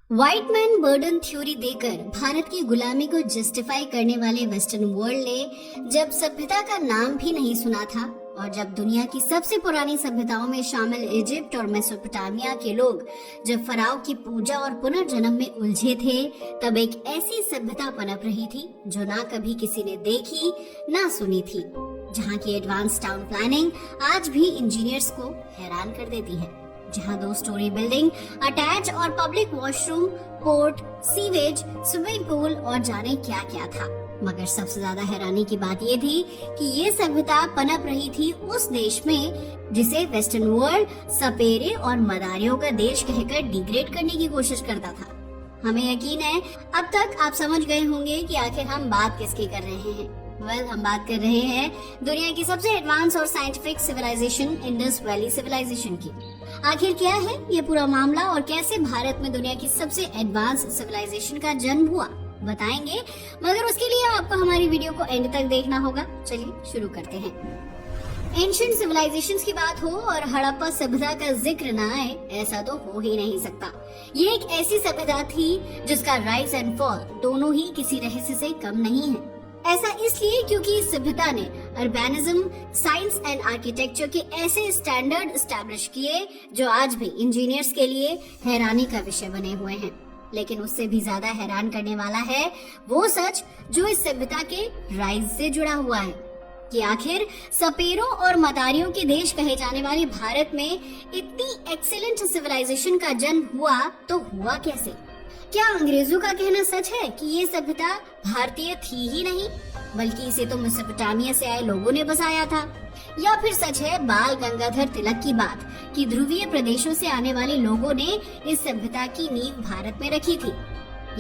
White man burden theory देकर भारत की गुलामी को जस्टिफाई करने वाले वेस्टर्न वर्ल्ड ने जब सभ्यता का नाम भी नहीं सुना था और जब दुनिया की सबसे पुरानी सभ्यताओं में शामिल इजिप्ट और मेसोपोटामिया के लोग जब फराव की पूजा और पुनर्जन्म में उलझे थे, तब एक ऐसी सभ्यता पनप रही थी जो ना कभी किसी ने देखी ना सुनी थी, जहाँ की एडवांस टाउन प्लानिंग आज भी इंजीनियर्स को हैरान कर देती है, जहाँ 2 स्टोरी बिल्डिंग, अटैच और public washroom, port, sewage, swimming pool और जाने क्या क्या था। मगर सबसे ज्यादा हैरानी की बात ये थी कि ये सभ्यता पनप रही थी उस देश में जिसे वेस्टर्न वर्ल्ड सपेरे और मदारियों का देश कहकर डिग्रेड करने की कोशिश करता था। हमें यकीन है अब तक आप समझ गए होंगे कि आखिर हम बात किसकी कर रहे हैं। हम बात कर रहे हैं दुनिया की सबसे एडवांस और scientific civilisation, Indus valley civilisation की। आखिर क्या है ये पूरा मामला और कैसे भारत में दुनिया की सबसे एडवांस सिविलाइजेशन का जन्म हुआ, बताएंगे। मगर उसके लिए आपको हमारी वीडियो को एंड तक देखना होगा। चलिए शुरू करते हैं। एंशिएंट सिविलाइजेशंस की बात हो और हड़प्पा सभ्यता का जिक्र न आए, ऐसा तो हो ही नहीं सकता। ये एक ऐसी सभ्यता थी जिसका राइज एंड फॉल दोनों ही किसी रहस्य से कम नहीं है। ऐसा इसलिए क्योंकि इस सभ्यता ने अर्बनिज्म, साइंस एंड आर्किटेक्चर के ऐसे स्टैंडर्ड एस्टैब्लिश किए जो आज भी इंजीनियर्स के लिए हैरानी का विषय बने हुए हैं। लेकिन उससे भी ज्यादा हैरान करने वाला है वो सच जो इस सभ्यता के राइज से जुड़ा हुआ है कि आखिर सपेरों और मदारियों के देश कहे जाने वाले भारत में इतनी एक्सीलेंट सिविलाइजेशन का जन्म हुआ तो हुआ कैसे? क्या अंग्रेजों का कहना सच है कि ये सभ्यता भारतीय थी ही नहीं, बल्कि इसे तो मेसोपोटामिया से आए लोगों ने बसाया था? या फिर सच है बाल गंगाधर तिलक की बात कि ध्रुवीय प्रदेशों से आने वाले लोगों ने इस सभ्यता की नींव भारत में रखी थी?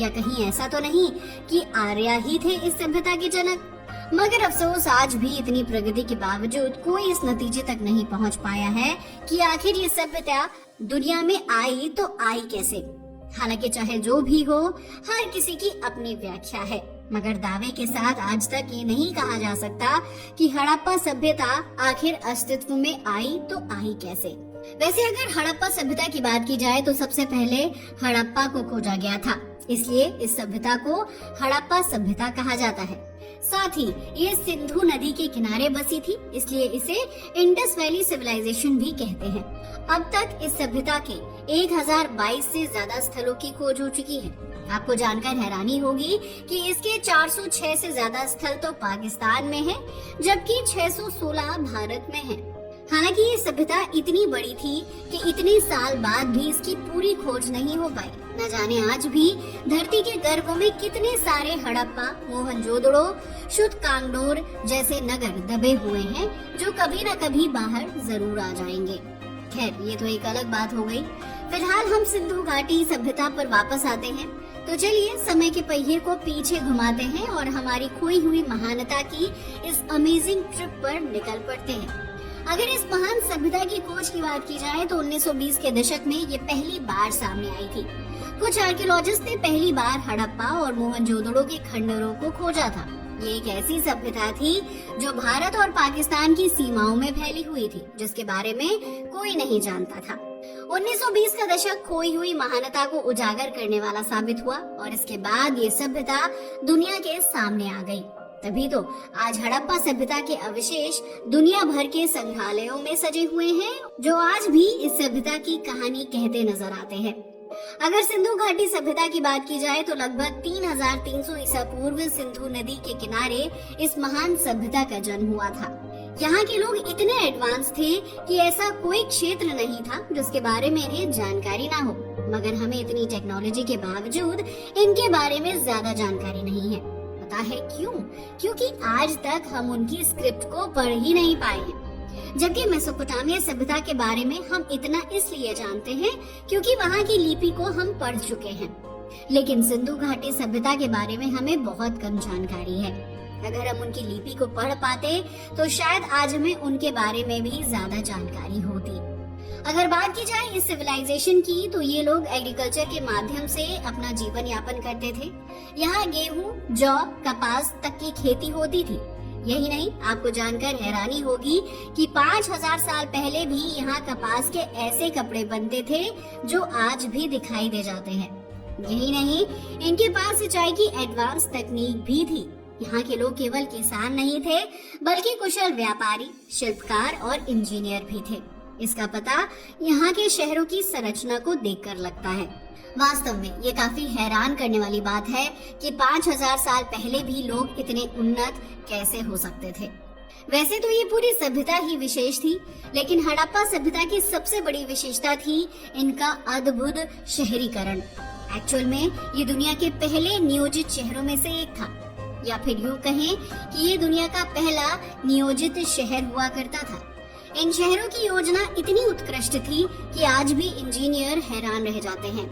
या कहीं ऐसा तो नहीं कि आर्य ही थे इस सभ्यता के जनक? मगर अफसोस आज भी इतनी प्रगति के बावजूद कोई इस नतीजे तक नहीं पहुंच पाया है कि आखिर ये सभ्यता दुनिया में आई तो आई कैसे। हालांकि चाहे जो भी हो, हर किसी की अपनी व्याख्या है, मगर दावे के साथ आज तक ये नहीं कहा जा सकता कि हड़प्पा सभ्यता आखिर अस्तित्व में आई तो आई कैसे। वैसे अगर हड़प्पा सभ्यता की बात की जाए तो सबसे पहले हड़प्पा को खोजा गया था, इसलिए इस सभ्यता को हड़प्पा सभ्यता कहा जाता है। साथ ही ये सिंधु नदी के किनारे बसी थी, इसलिए इसे इंडस वैली सिविलाइजेशन भी कहते हैं। अब तक इस सभ्यता के 1022 से ज्यादा स्थलों की खोज हो चुकी है। आपको जानकर हैरानी होगी कि इसके 406 से ज्यादा स्थल तो पाकिस्तान में है, जबकि 616 भारत में है। हालांकि ये सभ्यता इतनी बड़ी थी कि इतने साल बाद भी इसकी पूरी खोज नहीं हो पाई। न जाने आज भी धरती के गर्भ में कितने सारे हड़प्पा, मोहनजोदड़ो, शुतकांगडोर जैसे नगर दबे हुए हैं जो कभी न कभी बाहर जरूर आ जाएंगे। खैर, ये तो एक अलग बात हो गई। फिलहाल हम सिंधु घाटी सभ्यता पर वापस आते हैं। तो चलिए समय के पहिए को पीछे घुमाते हैं और हमारी खोई हुई महानता की इस अमेजिंग ट्रिप पर निकल पड़ते हैं। अगर इस महान सभ्यता की खोज की बात की जाए तो 1920 के दशक में ये पहली बार सामने आई थी। कुछ आर्कियोलॉजिस्ट ने पहली बार हड़प्पा और मोहनजोदड़ो के खंडरों को खोजा था। ये एक ऐसी सभ्यता थी जो भारत और पाकिस्तान की सीमाओं में फैली हुई थी, जिसके बारे में कोई नहीं जानता था। 1920 का दशक खोई हुई महानता को उजागर करने वाला साबित हुआ और इसके बाद ये सभ्यता दुनिया के सामने आ गई। तभी तो आज हड़प्पा सभ्यता के अवशेष दुनिया भर के संग्रहालयों में सजे हुए हैं, जो आज भी इस सभ्यता की कहानी कहते नजर आते हैं। अगर सिंधु घाटी सभ्यता की बात की जाए तो लगभग 3300 ईसा पूर्व सिंधु नदी के किनारे इस महान सभ्यता का जन्म हुआ था। यहाँ के लोग इतने एडवांस थे कि ऐसा कोई क्षेत्र नहीं था जिसके बारे में इन्हें जानकारी ना हो। मगर हमें इतनी टेक्नोलॉजी के बावजूद इनके बारे में ज्यादा जानकारी नहीं है। पता है क्यों? क्योंकि आज तक हम उनकी स्क्रिप्ट को पढ़ ही नहीं पाए हैं। जबकि मेसोपोटामिया सभ्यता के बारे में हम इतना इसलिए जानते हैं क्योंकि वहाँ की लिपि को हम पढ़ चुके हैं। लेकिन सिंधु घाटी सभ्यता के बारे में हमें बहुत कम जानकारी है। अगर हम उनकी लिपि को पढ़ पाते तो शायद आज हमें उनके बारे में भी ज्यादा जानकारी होती। अगर बात की जाए इस सिविलाइजेशन की तो ये लोग एग्रीकल्चर के माध्यम से अपना जीवन यापन करते थे। यहाँ गेहूं, जौ, कपास तक की खेती होती थी। यही नहीं, आपको जानकर हैरानी होगी कि 5000 साल पहले भी यहाँ कपास के ऐसे कपड़े बनते थे जो आज भी दिखाई दे जाते हैं। यही नहीं, इनके पास सिंचाई की एडवांस तकनीक भी थी। यहाँ के लोग केवल किसान नहीं थे, बल्कि कुशल व्यापारी, शिल्पकार और इंजीनियर भी थे। इसका पता यहाँ के शहरों की संरचना को देखकर लगता है। वास्तव में ये काफी हैरान करने वाली बात है कि 5000 साल पहले भी लोग इतने उन्नत कैसे हो सकते थे। वैसे तो ये पूरी सभ्यता ही विशेष थी, लेकिन हड़प्पा सभ्यता की सबसे बड़ी विशेषता थी इनका अद्भुत शहरीकरण। एक्चुअल में ये दुनिया के पहले नियोजित शहरों में से एक था, या फिर यूँ कहें कि ये दुनिया का पहला नियोजित शहर हुआ करता था। इन शहरों की योजना इतनी उत्कृष्ट थी कि आज भी इंजीनियर हैरान रह जाते हैं।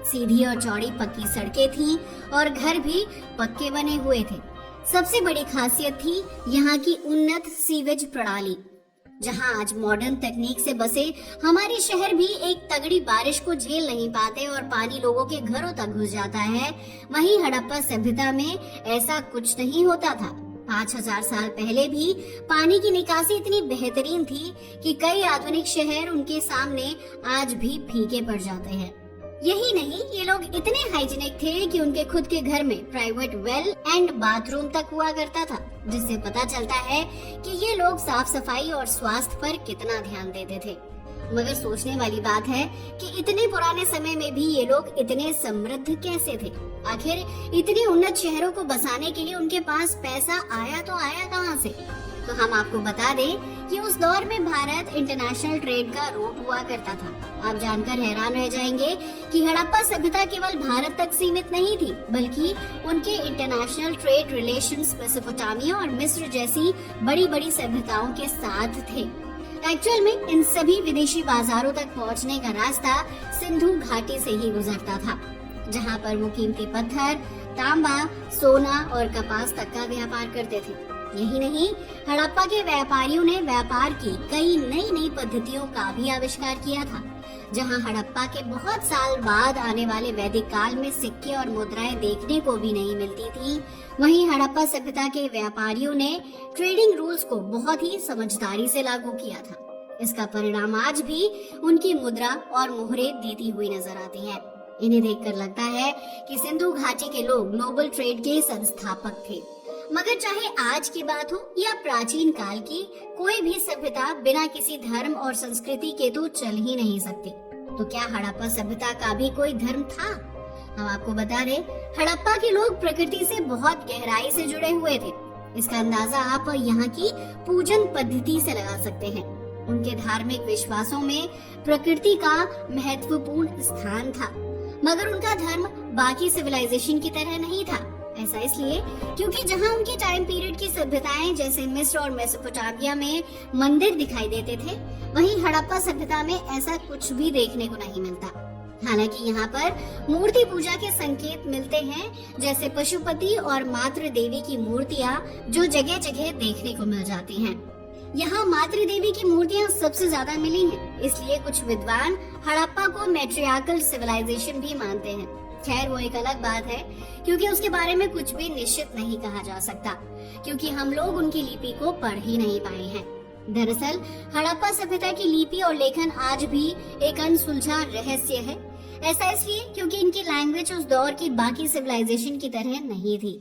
सीधी और चौड़ी पक्की सड़कें थीं और घर भी पक्के बने हुए थे। सबसे बड़ी खासियत थी यहाँ की उन्नत सीवेज प्रणाली। जहाँ आज मॉडर्न तकनीक से बसे हमारे शहर भी एक तगड़ी बारिश को झेल नहीं पाते और पानी लोगों के घरों तक घुस जाता है, वहीं हड़प्पा सभ्यता में ऐसा कुछ नहीं होता था। 5000 साल पहले भी पानी की निकासी इतनी बेहतरीन थी कि कई आधुनिक शहर उनके सामने आज भी फीके पड़ जाते हैं। यही नहीं, ये लोग इतने हाइजीनिक थे कि उनके खुद के घर में प्राइवेट वेल एंड बाथरूम तक हुआ करता था, जिससे पता चलता है कि ये लोग साफ सफाई और स्वास्थ्य पर कितना ध्यान देते थे। मगर सोचने वाली बात है कि इतने पुराने समय में भी ये लोग इतने समृद्ध कैसे थे। आखिर इतने उन्नत शहरों को बसाने के लिए उनके पास पैसा आया तो आया कहाँ से? तो हम आपको बता दें कि उस दौर में भारत इंटरनेशनल ट्रेड का रूट हुआ करता था। आप जानकर हैरान रह जाएंगे कि हड़प्पा सभ्यता केवल भारत तक सीमित नहीं थी, बल्कि उनके इंटरनेशनल ट्रेड रिलेशंस मेसोपोटामिया और मिस्र जैसी बड़ी बड़ी सभ्यताओं के साथ थे। एक्चुअल में इन सभी विदेशी बाजारों तक पहुंचने का रास्ता सिंधु घाटी से ही गुजरता था, जहां पर वो कीमती पत्थर, तांबा, सोना और कपास तक का व्यापार करते थे। यही नहीं, हड़प्पा के व्यापारियों ने व्यापार की कई नई नई पद्धतियों का भी आविष्कार किया था। जहां हड़प्पा के बहुत साल बाद आने वाले वैदिक काल में सिक्के और मुद्राएं देखने को भी नहीं मिलती थी, वहीं हड़प्पा सभ्यता के व्यापारियों ने ट्रेडिंग रूल्स को बहुत ही समझदारी से लागू किया था। इसका परिणाम आज भी उनकी मुद्रा और मोहरें देती हुई नजर आती हैं। इन्हें देखकर लगता है कि सिंधु घाटी के लोग ग्लोबल ट्रेड के संस्थापक थे। मगर चाहे आज की बात हो या प्राचीन काल की, कोई भी सभ्यता बिना किसी धर्म और संस्कृति के तो चल ही नहीं सकती। तो क्या हड़प्पा सभ्यता का भी कोई धर्म था? हम आपको बता दें, हड़प्पा के लोग प्रकृति से बहुत गहराई से जुड़े हुए थे। इसका अंदाजा आप यहाँ की पूजन पद्धति से लगा सकते हैं। उनके धार्मिक विश्वासों में प्रकृति का महत्वपूर्ण स्थान था, मगर उनका धर्म बाकी सिविलाइजेशन की तरह नहीं था। ऐसा इसलिए क्योंकि जहां उनके टाइम पीरियड की सभ्यताएं जैसे मिस्र और मेसोपोटामिया में मंदिर दिखाई देते थे, वहीं हड़प्पा सभ्यता में ऐसा कुछ भी देखने को नहीं मिलता। हालांकि यहाँ पर मूर्ति पूजा के संकेत मिलते हैं, जैसे पशुपति और मातृ देवी की मूर्तियाँ जो जगह जगह देखने को मिल जाती हैं। यहाँ मातृ देवी की मूर्तियाँ सबसे ज्यादा मिली हैं, इसलिए कुछ विद्वान हड़प्पा को मैट्रियार्कल सिविलाइजेशन भी मानते हैं। खैर, वो एक अलग बात है, क्योंकि उसके बारे में कुछ भी निश्चित नहीं कहा जा सकता, क्योंकि हम लोग उनकी लिपि को पढ़ ही नहीं पाए हैं। दरअसल हड़प्पा सभ्यता की लिपि और लेखन आज भी एक अनसुलझा रहस्य है। ऐसा इसलिए क्योंकि इनकी लैंग्वेज उस दौर की बाकी सिविलाइजेशन की तरह नहीं थी।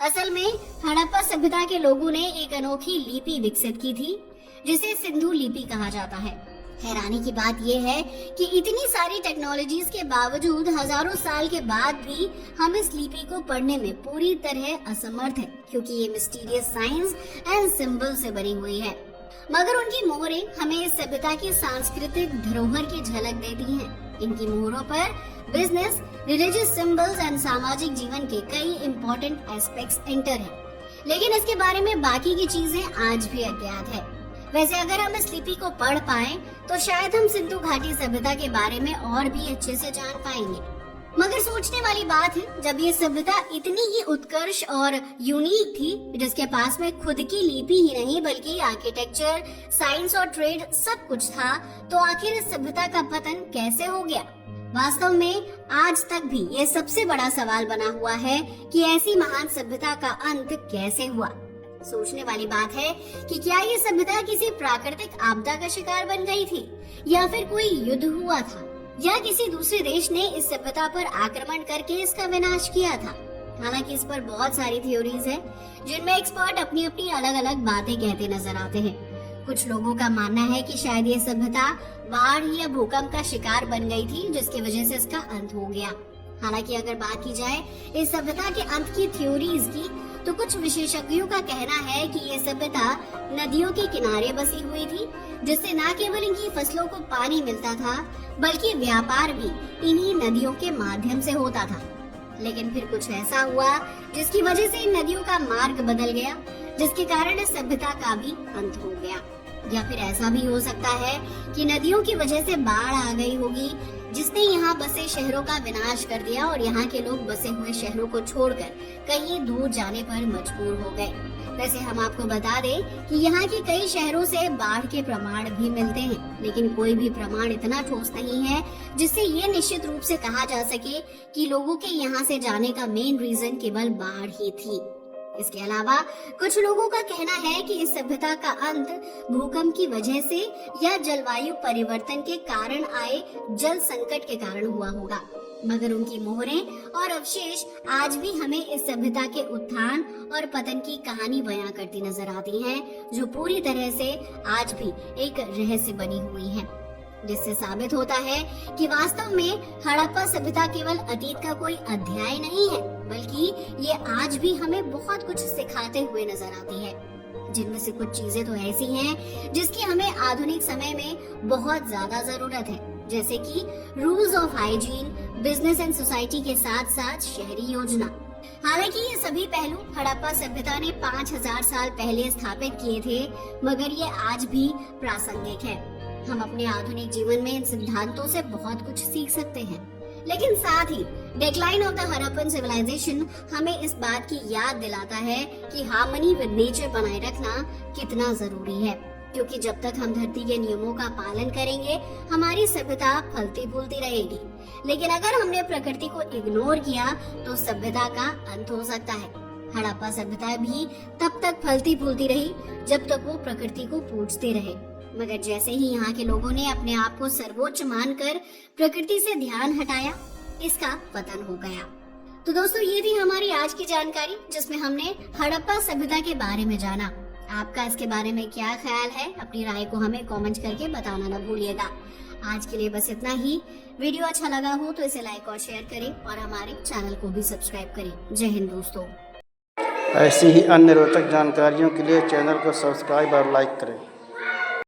असल में हड़प्पा सभ्यता के लोगों ने एक अनोखी लिपि विकसित की थी, जिसे सिंधु लिपि कहा जाता है। हैरानी की बात यह है कि इतनी सारी टेक्नोलॉजीज के बावजूद हजारों साल के बाद भी हम इस लिपि को पढ़ने में पूरी तरह असमर्थ हैं, क्योंकि ये मिस्टीरियस साइंस एंड सिंबल से बनी हुई है। मगर उनकी मोहरें हमें इस सभ्यता की सांस्कृतिक धरोहर की झलक देती हैं। इनकी मोहरों पर बिजनेस, रिलीजियस सिंबल्स एंड सामाजिक जीवन के कई इम्पोर्टेंट एस्पेक्ट्स एंटर हैं, लेकिन इसके बारे में बाकी की चीजें आज भी अज्ञात है। वैसे अगर हम इस लिपि को पढ़ पाएं, तो शायद हम सिंधु घाटी सभ्यता के बारे में और भी अच्छे से जान पाएंगे। मगर सोचने वाली बात है, जब ये सभ्यता इतनी ही उत्कर्ष और यूनिक थी, जिसके पास में खुद की लिपि ही नहीं बल्कि आर्किटेक्चर, साइंस और ट्रेड सब कुछ था, तो आखिर इस सभ्यता का पतन कैसे हो गया? वास्तव में आज तक भी ये सबसे बड़ा सवाल बना हुआ है कि ऐसी महान सभ्यता का अंत कैसे हुआ। सोचने वाली बात है कि क्या ये सभ्यता किसी प्राकृतिक आपदा का शिकार बन गई थी, या फिर कोई युद्ध हुआ था, या किसी दूसरे देश ने इस सभ्यता पर आक्रमण करके इसका विनाश किया था। हालांकि इस पर बहुत सारी थ्योरीज हैं, जिनमें एक्सपर्ट अपनी अपनी अलग अलग बातें कहते नजर आते हैं। कुछ लोगों का मानना है कि शायद ये सभ्यता बाढ़ या भूकंप का शिकार बन गई थी, जिसकी वजह से इसका अंत हो गया। हालांकि अगर बात की जाए इस सभ्यता के अंत की थ्योरीज की, तो कुछ विशेषज्ञों का कहना है कि ये सभ्यता नदियों के किनारे बसी हुई थी, जिससे न केवल इनकी फसलों को पानी मिलता था, बल्कि व्यापार भी इन्हीं नदियों के माध्यम से होता था। लेकिन फिर कुछ ऐसा हुआ जिसकी वजह से इन नदियों का मार्ग बदल गया, जिसके कारण इस सभ्यता का भी अंत हो गया। या फिर ऐसा भी हो सकता है कि नदियों की वजह से बाढ़ आ गई होगी, जिसने यहाँ बसे शहरों का विनाश कर दिया और यहाँ के लोग बसे हुए शहरों को छोड़कर कहीं दूर जाने पर मजबूर हो गए। वैसे हम आपको बता दें कि यहाँ के कई शहरों से बाढ़ के प्रमाण भी मिलते हैं, लेकिन कोई भी प्रमाण इतना ठोस नहीं है जिससे ये निश्चित रूप से कहा जा सके कि लोगों के यहाँ से जाने का मेन रीजन केवल बाढ़ ही थी। इसके अलावा कुछ लोगों का कहना है कि इस सभ्यता का अंत भूकंप की वजह से या जलवायु परिवर्तन के कारण आए जल संकट के कारण हुआ होगा, मगर उनकी मोहरें और अवशेष आज भी हमें इस सभ्यता के उत्थान और पतन की कहानी बयां करती नजर आती हैं, जो पूरी तरह से आज भी एक रहस्य बनी हुई है, जिससे साबित होता है कि वास्तव में हड़प्पा सभ्यता केवल अतीत का कोई अध्याय नहीं है, बल्कि ये आज भी हमें बहुत कुछ सिखाते हुए नजर आती है। जिनमें से कुछ चीजें तो ऐसी हैं जिसकी हमें आधुनिक समय में बहुत ज्यादा जरूरत है, जैसे कि rules of hygiene, business and society के साथ साथ शहरी योजना। हालांकि ये सभी पहलू हड़प्पा सभ्यता ने 5000 साल पहले स्थापित किए थे, मगर ये आज भी प्रासंगिक है। हम अपने आधुनिक जीवन में इन सिद्धांतों से बहुत कुछ सीख सकते हैं, लेकिन साथ ही decline of the Harappan civilization हमें इस बात की याद दिलाता है कि हार्मनी विद नेचर बनाए रखना कितना जरूरी है, क्योंकि जब तक हम धरती के नियमों का पालन करेंगे, हमारी सभ्यता फलती फूलती रहेगी। लेकिन अगर हमने प्रकृति को इग्नोर किया तो सभ्यता का अंत हो सकता है। हड़प्पा सभ्यता भी तब तक फलती फूलती रही जब तक वो प्रकृति को पूजते रहे, मगर जैसे ही यहाँ के लोगों ने अपने आप को सर्वोच्च मानकर प्रकृति से ध्यान हटाया, इसका पतन हो गया। तो दोस्तों, ये थी हमारी आज की जानकारी, जिसमें हमने हड़प्पा सभ्यता के बारे में जाना। आपका इसके बारे में क्या ख्याल है? अपनी राय को हमें कमेंट करके बताना न भूलिएगा। आज के लिए बस इतना ही। वीडियो अच्छा लगा हो तो इसे लाइक और शेयर करें और हमारे चैनल को भी सब्सक्राइब करें। जय हिंद दोस्तों। ऐसी ही अन्य रोचक जानकारियों के लिए चैनल को सब्सक्राइब और लाइक करें।